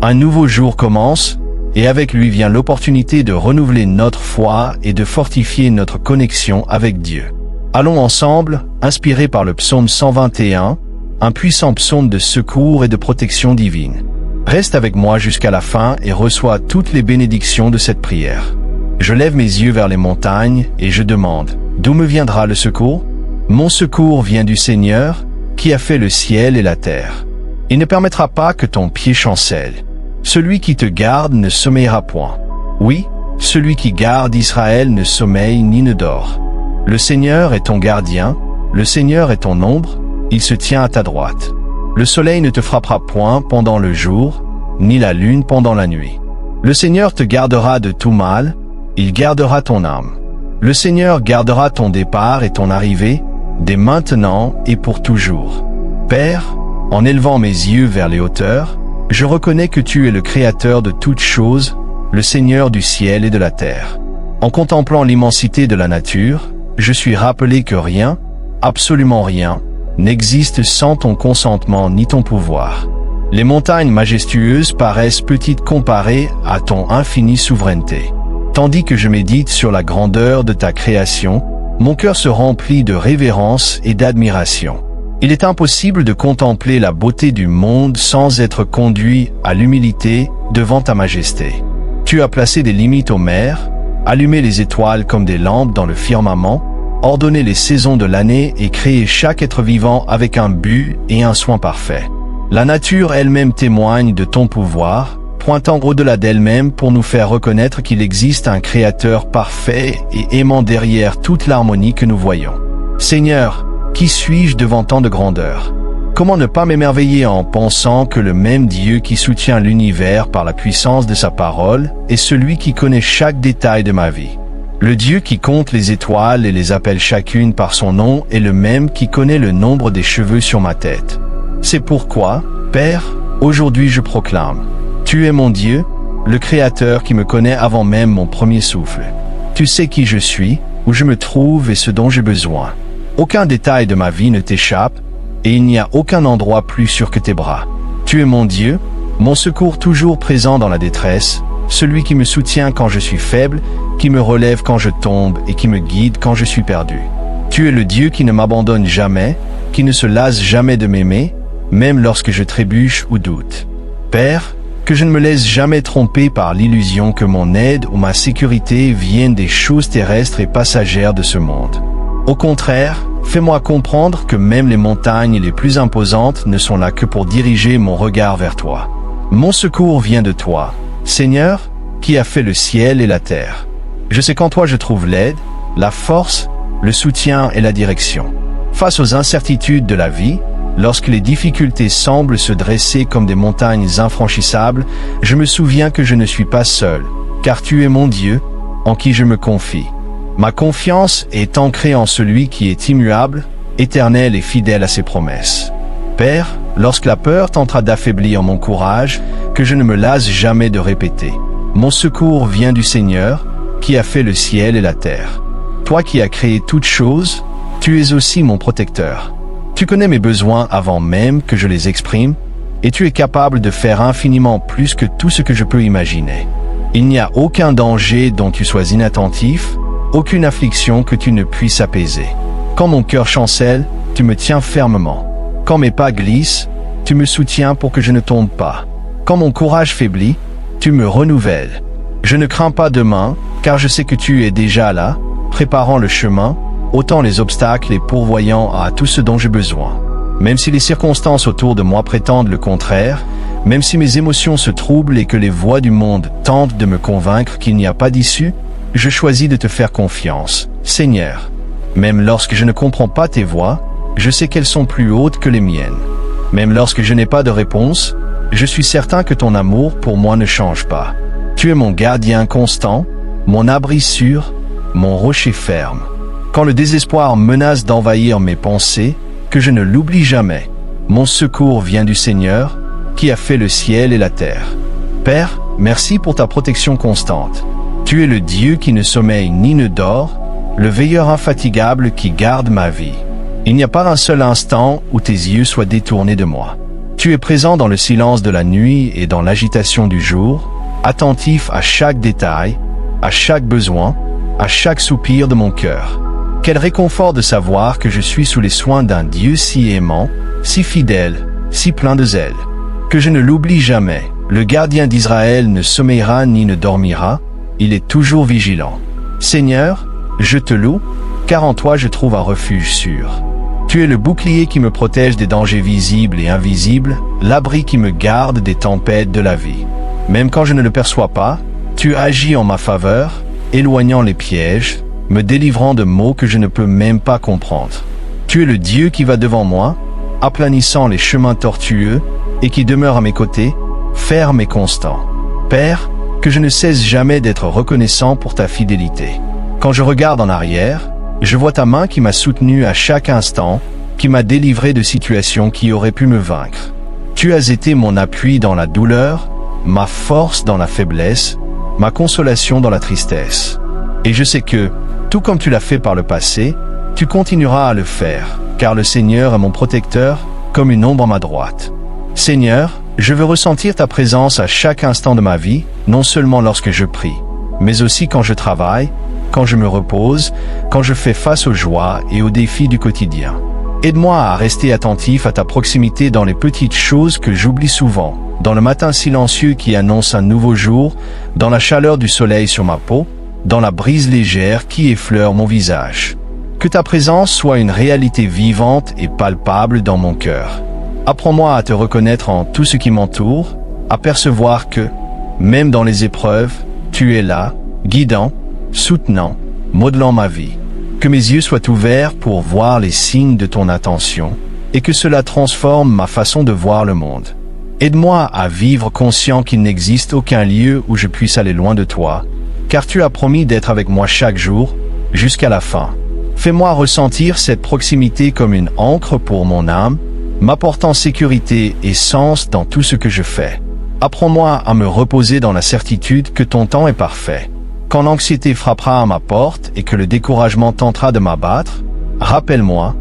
Un nouveau jour commence, et avec lui vient l'opportunité de renouveler notre foi et de fortifier notre connexion avec Dieu. Allons ensemble, inspirés par le psaume 121, un puissant psaume de secours et de protection divine. Reste avec moi jusqu'à la fin et reçois toutes les bénédictions de cette prière. Je lève mes yeux vers les montagnes et je demande, d'où me viendra le secours? Mon secours vient du Seigneur, qui a fait le ciel et la terre. Il ne permettra pas que ton pied chancelle. Celui qui te garde ne sommeillera point. Oui, celui qui garde Israël ne sommeille ni ne dort. Le Seigneur est ton gardien, le Seigneur est ton ombre, il se tient à ta droite. Le soleil ne te frappera point pendant le jour, ni la lune pendant la nuit. Le Seigneur te gardera de tout mal, il gardera ton âme. Le Seigneur gardera ton départ et ton arrivée, dès maintenant et pour toujours. Père, en élevant mes yeux vers les hauteurs, je reconnais que tu es le Créateur de toutes choses, le Seigneur du ciel et de la terre. En contemplant l'immensité de la nature, je suis rappelé que rien, absolument rien, n'existe sans ton consentement ni ton pouvoir. Les montagnes majestueuses paraissent petites comparées à ton infinie souveraineté. Tandis que je médite sur la grandeur de ta création, mon cœur se remplit de révérence et d'admiration. Il est impossible de contempler la beauté du monde sans être conduit à l'humilité devant ta majesté. Tu as placé des limites aux mers, allumé les étoiles comme des lampes dans le firmament, ordonné les saisons de l'année et créé chaque être vivant avec un but et un soin parfait. La nature elle-même témoigne de ton pouvoir, pointant au-delà d'elle-même pour nous faire reconnaître qu'il existe un Créateur parfait et aimant derrière toute l'harmonie que nous voyons. Seigneur, qui suis-je devant tant de grandeur? Comment ne pas m'émerveiller en pensant que le même Dieu qui soutient l'univers par la puissance de sa parole est celui qui connaît chaque détail de ma vie. Le Dieu qui compte les étoiles et les appelle chacune par son nom est le même qui connaît le nombre des cheveux sur ma tête. C'est pourquoi, Père, aujourd'hui je proclame, tu es mon Dieu, le Créateur qui me connaît avant même mon premier souffle. Tu sais qui je suis, où je me trouve et ce dont j'ai besoin. Aucun détail de ma vie ne t'échappe, et il n'y a aucun endroit plus sûr que tes bras. Tu es mon Dieu, mon secours toujours présent dans la détresse, celui qui me soutient quand je suis faible, qui me relève quand je tombe et qui me guide quand je suis perdu. Tu es le Dieu qui ne m'abandonne jamais, qui ne se lasse jamais de m'aimer, même lorsque je trébuche ou doute. Père, que je ne me laisse jamais tromper par l'illusion que mon aide ou ma sécurité viennent des choses terrestres et passagères de ce monde. Au contraire, fais-moi comprendre que même les montagnes les plus imposantes ne sont là que pour diriger mon regard vers toi. Mon secours vient de toi, Seigneur, qui a fait le ciel et la terre. Je sais qu'en toi je trouve l'aide, la force, le soutien et la direction. Face aux incertitudes de la vie, lorsque les difficultés semblent se dresser comme des montagnes infranchissables, je me souviens que je ne suis pas seul, car tu es mon Dieu, en qui je me confie. Ma confiance est ancrée en celui qui est immuable, éternel et fidèle à ses promesses. Père, lorsque la peur tentera d'affaiblir mon courage, que je ne me lasse jamais de répéter. Mon secours vient du Seigneur, qui a fait le ciel et la terre. Toi qui as créé toutes choses, tu es aussi mon protecteur. Tu connais mes besoins avant même que je les exprime, et tu es capable de faire infiniment plus que tout ce que je peux imaginer. Il n'y a aucun danger dont tu sois inattentif, aucune affliction que tu ne puisses apaiser. Quand mon cœur chancelle, tu me tiens fermement. Quand mes pas glissent, tu me soutiens pour que je ne tombe pas. Quand mon courage faiblit, tu me renouvelles. Je ne crains pas demain, car je sais que tu es déjà là, préparant le chemin, ôtant les obstacles et pourvoyant à tout ce dont j'ai besoin. Même si les circonstances autour de moi prétendent le contraire, même si mes émotions se troublent et que les voix du monde tentent de me convaincre qu'il n'y a pas d'issue, je choisis de te faire confiance, Seigneur. Même lorsque je ne comprends pas tes voies, je sais qu'elles sont plus hautes que les miennes. Même lorsque je n'ai pas de réponse, je suis certain que ton amour pour moi ne change pas. Tu es mon gardien constant, mon abri sûr, mon rocher ferme. Quand le désespoir menace d'envahir mes pensées, que je ne l'oublie jamais. Mon secours vient du Seigneur, qui a fait le ciel et la terre. Père, merci pour ta protection constante. Tu es le Dieu qui ne sommeille ni ne dort, le veilleur infatigable qui garde ma vie. Il n'y a pas un seul instant où tes yeux soient détournés de moi. Tu es présent dans le silence de la nuit et dans l'agitation du jour, attentif à chaque détail, à chaque besoin, à chaque soupir de mon cœur. Quel réconfort de savoir que je suis sous les soins d'un Dieu si aimant, si fidèle, si plein de zèle. Que je ne l'oublie jamais, le gardien d'Israël ne sommeillera ni ne dormira, il est toujours vigilant. Seigneur, je te loue, car en toi je trouve un refuge sûr. Tu es le bouclier qui me protège des dangers visibles et invisibles, l'abri qui me garde des tempêtes de la vie. Même quand je ne le perçois pas, tu agis en ma faveur, éloignant les pièges, me délivrant de maux que je ne peux même pas comprendre. Tu es le Dieu qui va devant moi, aplanissant les chemins tortueux, et qui demeure à mes côtés, ferme et constant. Père, que je ne cesse jamais d'être reconnaissant pour ta fidélité. Quand je regarde en arrière, je vois ta main qui m'a soutenu à chaque instant, qui m'a délivré de situations qui auraient pu me vaincre. Tu as été mon appui dans la douleur, ma force dans la faiblesse, ma consolation dans la tristesse. Et je sais que, tout comme tu l'as fait par le passé, tu continueras à le faire, car le Seigneur est mon protecteur, comme une ombre à ma droite. Seigneur, je veux ressentir ta présence à chaque instant de ma vie, non seulement lorsque je prie, mais aussi quand je travaille, quand je me repose, quand je fais face aux joies et aux défis du quotidien. Aide-moi à rester attentif à ta proximité dans les petites choses que j'oublie souvent, dans le matin silencieux qui annonce un nouveau jour, dans la chaleur du soleil sur ma peau, dans la brise légère qui effleure mon visage. Que ta présence soit une réalité vivante et palpable dans mon cœur. Apprends-moi à te reconnaître en tout ce qui m'entoure, à percevoir que, même dans les épreuves, tu es là, guidant, soutenant, modelant ma vie. Que mes yeux soient ouverts pour voir les signes de ton attention, et que cela transforme ma façon de voir le monde. Aide-moi à vivre conscient qu'il n'existe aucun lieu où je puisse aller loin de toi, car tu as promis d'être avec moi chaque jour, jusqu'à la fin. Fais-moi ressentir cette proximité comme une ancre pour mon âme, m'apportant sécurité et sens dans tout ce que je fais. Apprends-moi à me reposer dans la certitude que ton temps est parfait. Quand l'anxiété frappera à ma porte et que le découragement tentera de m'abattre, rappelle-moi,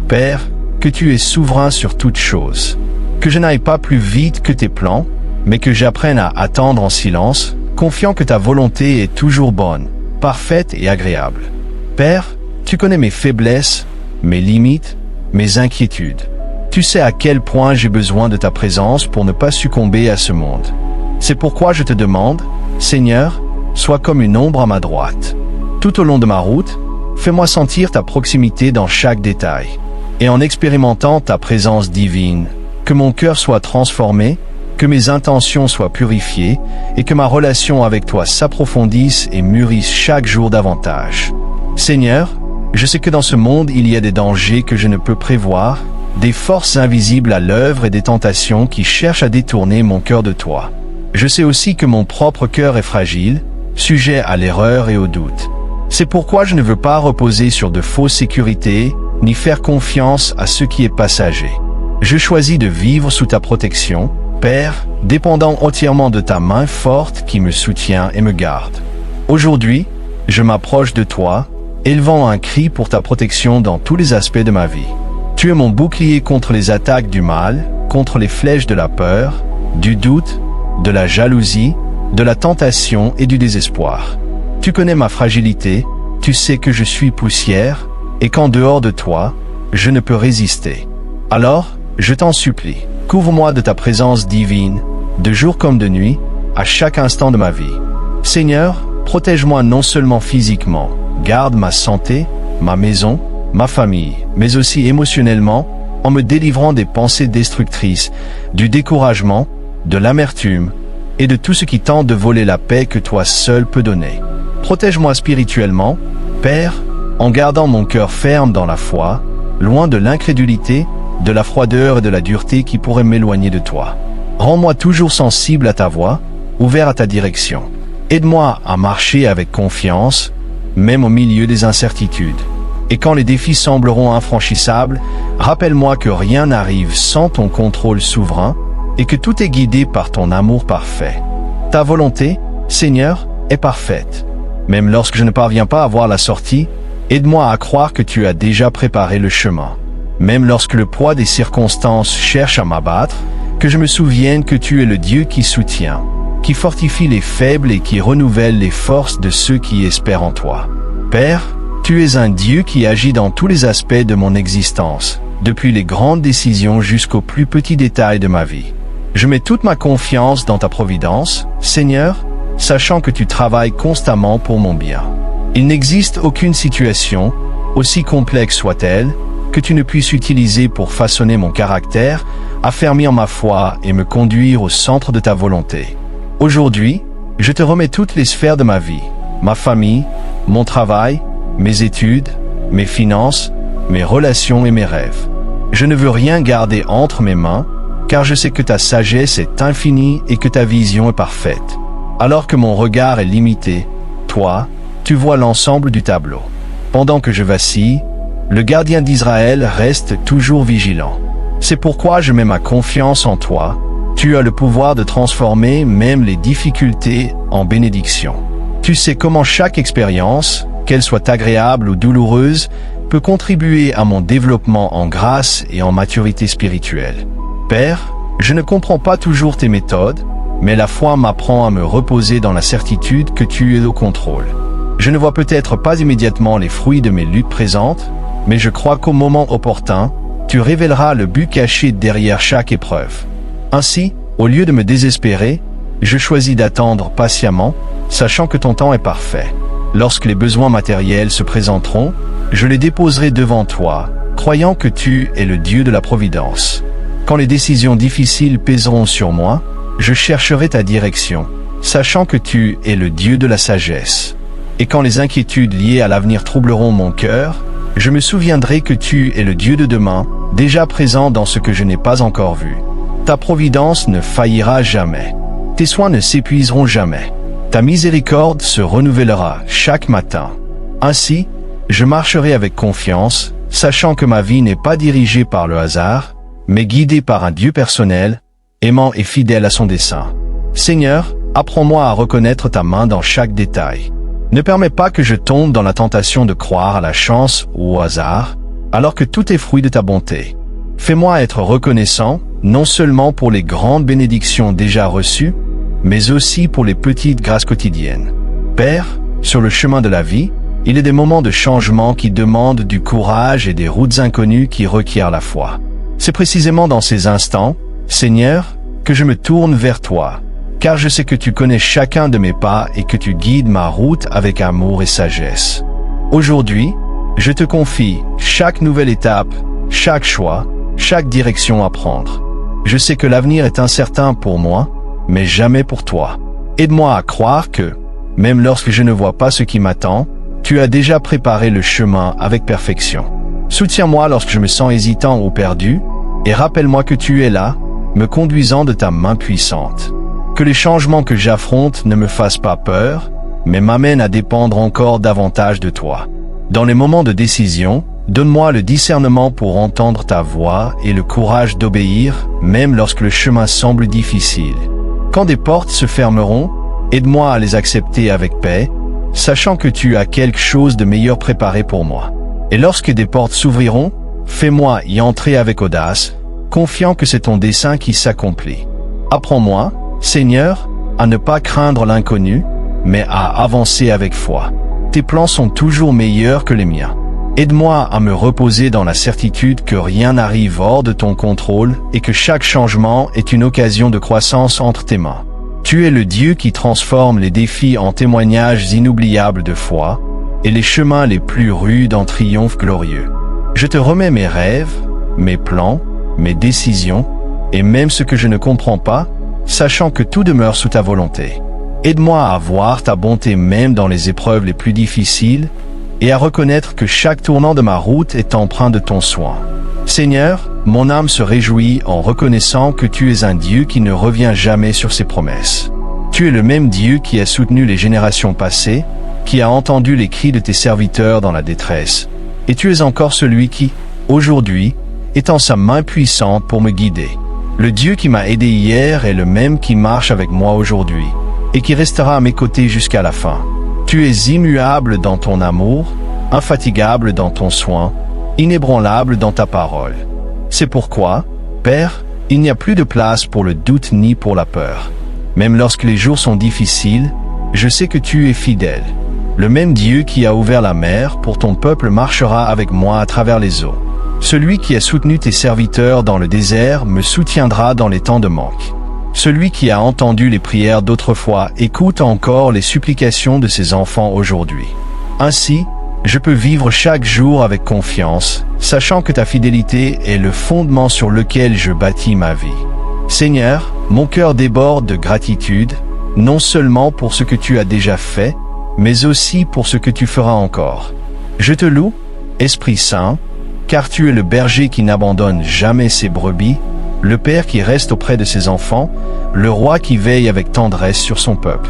Père, que tu es souverain sur toutes choses. Que je n'aille pas plus vite que tes plans, mais que j'apprenne à attendre en silence, confiant que ta volonté est toujours bonne, parfaite et agréable. Père, tu connais mes faiblesses, mes limites, mes inquiétudes. Tu sais à quel point j'ai besoin de ta présence pour ne pas succomber à ce monde. C'est pourquoi je te demande, Seigneur, sois comme une ombre à ma droite. Tout au long de ma route, fais-moi sentir ta proximité dans chaque détail. Et en expérimentant ta présence divine, que mon cœur soit transformé, que mes intentions soient purifiées et que ma relation avec toi s'approfondisse et mûrisse chaque jour davantage. Seigneur, je sais que dans ce monde il y a des dangers que je ne peux prévoir, des forces invisibles à l'œuvre et des tentations qui cherchent à détourner mon cœur de toi. Je sais aussi que mon propre cœur est fragile, sujet à l'erreur et au doute. C'est pourquoi je ne veux pas reposer sur de fausses sécurités, ni faire confiance à ce qui est passager. Je choisis de vivre sous ta protection, Père, dépendant entièrement de ta main forte qui me soutient et me garde. Aujourd'hui, je m'approche de toi, élevant un cri pour ta protection dans tous les aspects de ma vie. Tu es mon bouclier contre les attaques du mal, contre les flèches de la peur, du doute, de la jalousie, de la tentation et du désespoir. Tu connais ma fragilité, tu sais que je suis poussière, et qu'en dehors de toi, je ne peux résister. Alors, je t'en supplie, couvre-moi de ta présence divine, de jour comme de nuit, à chaque instant de ma vie. Seigneur, protège-moi non seulement physiquement, garde ma santé, ma maison, ma famille, mais aussi émotionnellement, en me délivrant des pensées destructrices, du découragement, de l'amertume, et de tout ce qui tente de voler la paix que toi seul peux donner. Protège-moi spirituellement, Père, en gardant mon cœur ferme dans la foi, loin de l'incrédulité, de la froideur et de la dureté qui pourraient m'éloigner de toi. Rends-moi toujours sensible à ta voix, ouvert à ta direction. Aide-moi à marcher avec confiance, même au milieu des incertitudes. Et quand les défis sembleront infranchissables, rappelle-moi que rien n'arrive sans ton contrôle souverain et que tout est guidé par ton amour parfait. Ta volonté, Seigneur, est parfaite. Même lorsque je ne parviens pas à voir la sortie, aide-moi à croire que tu as déjà préparé le chemin. Même lorsque le poids des circonstances cherche à m'abattre, Que je me souvienne que tu es le Dieu qui soutient, qui fortifie les faibles et qui renouvelle les forces de ceux qui espèrent en toi. Père, tu es un Dieu qui agit dans tous les aspects de mon existence, depuis les grandes décisions jusqu'aux plus petits détails de ma vie. Je mets toute ma confiance dans ta providence, Seigneur, sachant que tu travailles constamment pour mon bien. Il n'existe aucune situation, aussi complexe soit-elle, que tu ne puisses utiliser pour façonner mon caractère, affermir ma foi et me conduire au centre de ta volonté. Aujourd'hui, je te remets toutes les sphères de ma vie, ma famille, mon travail, mes études, mes finances, mes relations et mes rêves. Je ne veux rien garder entre mes mains, car je sais que ta sagesse est infinie et que ta vision est parfaite. Alors que mon regard est limité, toi, tu vois l'ensemble du tableau. Pendant que je vacille, le gardien d'Israël reste toujours vigilant. C'est pourquoi je mets ma confiance en toi. Tu as le pouvoir de transformer même les difficultés en bénédictions. Tu sais comment chaque expérience, qu'elle soit agréable ou douloureuse, peut contribuer à mon développement en grâce et en maturité spirituelle. Père, je ne comprends pas toujours tes méthodes, mais la foi m'apprend à me reposer dans la certitude que tu es au contrôle. Je ne vois peut-être pas immédiatement les fruits de mes luttes présentes, mais je crois qu'au moment opportun, tu révéleras le but caché derrière chaque épreuve. Ainsi, au lieu de me désespérer, je choisis d'attendre patiemment, sachant que ton temps est parfait. Lorsque les besoins matériels se présenteront, je les déposerai devant toi, croyant que tu es le Dieu de la providence. Quand les décisions difficiles pèseront sur moi, je chercherai ta direction, sachant que tu es le Dieu de la sagesse. Et quand les inquiétudes liées à l'avenir troubleront mon cœur, je me souviendrai que tu es le Dieu de demain, déjà présent dans ce que je n'ai pas encore vu. Ta providence ne faillira jamais. Tes soins ne s'épuiseront jamais. Ta miséricorde se renouvellera chaque matin. Ainsi, je marcherai avec confiance, sachant que ma vie n'est pas dirigée par le hasard, mais guidée par un Dieu personnel, aimant et fidèle à son dessein. Seigneur, apprends-moi à reconnaître ta main dans chaque détail. Ne permets pas que je tombe dans la tentation de croire à la chance ou au hasard, alors que tout est fruit de ta bonté. Fais-moi être reconnaissant, non seulement pour les grandes bénédictions déjà reçues, mais aussi pour les petites grâces quotidiennes. Père, sur le chemin de la vie, il y a des moments de changement qui demandent du courage et des routes inconnues qui requièrent la foi. C'est précisément dans ces instants, Seigneur, que je me tourne vers toi, car je sais que tu connais chacun de mes pas et que tu guides ma route avec amour et sagesse. Aujourd'hui, je te confie chaque nouvelle étape, chaque choix, chaque direction à prendre. Je sais que l'avenir est incertain pour moi, mais jamais pour toi. Aide-moi à croire que, même lorsque je ne vois pas ce qui m'attend, tu as déjà préparé le chemin avec perfection. Soutiens-moi lorsque je me sens hésitant ou perdu, et rappelle-moi que tu es là, me conduisant de ta main puissante. Que les changements que j'affronte ne me fassent pas peur, mais m'amènent à dépendre encore davantage de toi. Dans les moments de décision, donne-moi le discernement pour entendre ta voix et le courage d'obéir, même lorsque le chemin semble difficile. Quand des portes se fermeront, aide-moi à les accepter avec paix, sachant que tu as quelque chose de meilleur préparé pour moi. Et lorsque des portes s'ouvriront, fais-moi y entrer avec audace, confiant que c'est ton dessein qui s'accomplit. Apprends-moi, Seigneur, à ne pas craindre l'inconnu, mais à avancer avec foi. Tes plans sont toujours meilleurs que les miens. Aide-moi à me reposer dans la certitude que rien n'arrive hors de ton contrôle et que chaque changement est une occasion de croissance entre tes mains. Tu es le Dieu qui transforme les défis en témoignages inoubliables de foi et les chemins les plus rudes en triomphes glorieux. Je te remets mes rêves, mes plans, mes décisions et même ce que je ne comprends pas, sachant que tout demeure sous ta volonté. Aide-moi à voir ta bonté même dans les épreuves les plus difficiles et à reconnaître que chaque tournant de ma route est empreint de ton soin. Seigneur, mon âme se réjouit en reconnaissant que tu es un Dieu qui ne revient jamais sur ses promesses. Tu es le même Dieu qui a soutenu les générations passées, qui a entendu les cris de tes serviteurs dans la détresse, et tu es encore celui qui, aujourd'hui, étend sa main puissante pour me guider. Le Dieu qui m'a aidé hier est le même qui marche avec moi aujourd'hui, et qui restera à mes côtés jusqu'à la fin. Tu es immuable dans ton amour, infatigable dans ton soin, inébranlable dans ta parole. C'est pourquoi, Père, Il n'y a plus de place pour le doute ni pour la peur. Même lorsque les jours sont difficiles, je sais que tu es fidèle. Le même Dieu qui a ouvert la mer pour ton peuple marchera avec moi à travers les eaux. Celui qui a soutenu tes serviteurs dans le désert me soutiendra dans les temps de manque. Celui qui a entendu les prières d'autrefois écoute encore les supplications de ses enfants aujourd'hui. Ainsi, je peux vivre chaque jour avec confiance, sachant que ta fidélité est le fondement sur lequel je bâtis ma vie. Seigneur, mon cœur déborde de gratitude, non seulement pour ce que tu as déjà fait, mais aussi pour ce que tu feras encore. Je te loue, Esprit Saint, car tu es le berger qui n'abandonne jamais ses brebis, le Père qui reste auprès de ses enfants, le Roi qui veille avec tendresse sur son peuple.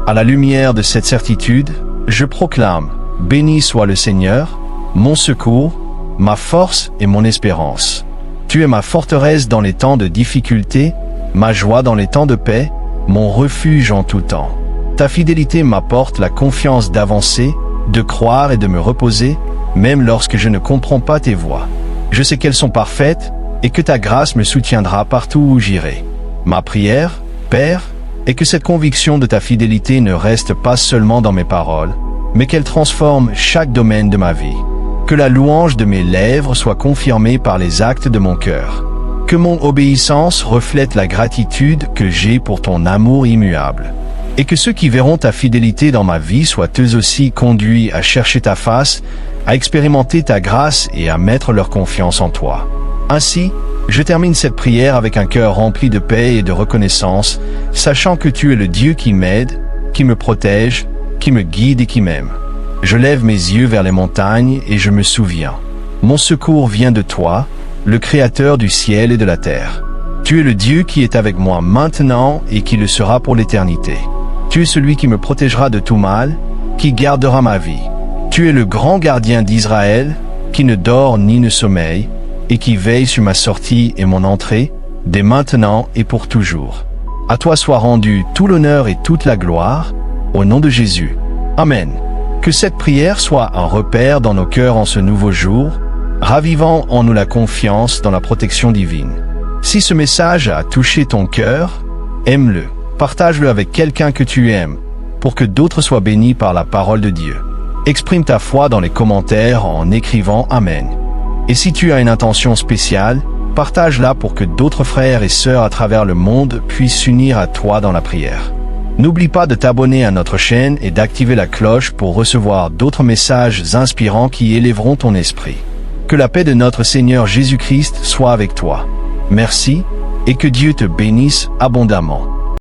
À la lumière de cette certitude, je proclame: béni soit le Seigneur, mon secours, ma force et mon espérance. Tu es ma forteresse dans les temps de difficulté, ma joie dans les temps de paix, mon refuge en tout temps. Ta fidélité m'apporte la confiance d'avancer, de croire et de me reposer, même lorsque je ne comprends pas tes voies. Je sais qu'elles sont parfaites et que ta grâce me soutiendra partout où j'irai. Ma prière, Père, est que cette conviction de ta fidélité ne reste pas seulement dans mes paroles, mais qu'elle transforme chaque domaine de ma vie. Que la louange de mes lèvres soit confirmée par les actes de mon cœur. Que mon obéissance reflète la gratitude que j'ai pour ton amour immuable. Et que ceux qui verront ta fidélité dans ma vie soient eux aussi conduits à chercher ta face, à expérimenter ta grâce et à mettre leur confiance en toi. Ainsi, je termine cette prière avec un cœur rempli de paix et de reconnaissance, sachant que tu es le Dieu qui m'aide, qui me protège, qui me guide et qui m'aime. Je lève mes yeux vers les montagnes et je me souviens. Mon secours vient de toi, le Créateur du ciel et de la terre. Tu es le Dieu qui est avec moi maintenant et qui le sera pour l'éternité. Tu es celui qui me protégera de tout mal, qui gardera ma vie. Tu es le grand gardien d'Israël, qui ne dort ni ne sommeille, et qui veille sur ma sortie et mon entrée, dès maintenant et pour toujours. À toi soit rendu tout l'honneur et toute la gloire, au nom de Jésus. Amen. Que cette prière soit un repère dans nos cœurs en ce nouveau jour, ravivant en nous la confiance dans la protection divine. Si ce message a touché ton cœur, aime-le, partage-le avec quelqu'un que tu aimes, pour que d'autres soient bénis par la parole de Dieu. Exprime ta foi dans les commentaires en écrivant Amen. Et si tu as une intention spéciale, partage-la pour que d'autres frères et sœurs à travers le monde puissent s'unir à toi dans la prière. N'oublie pas de t'abonner à notre chaîne et d'activer la cloche pour recevoir d'autres messages inspirants qui élèveront ton esprit. Que la paix de notre Seigneur Jésus-Christ soit avec toi. Merci, et que Dieu te bénisse abondamment.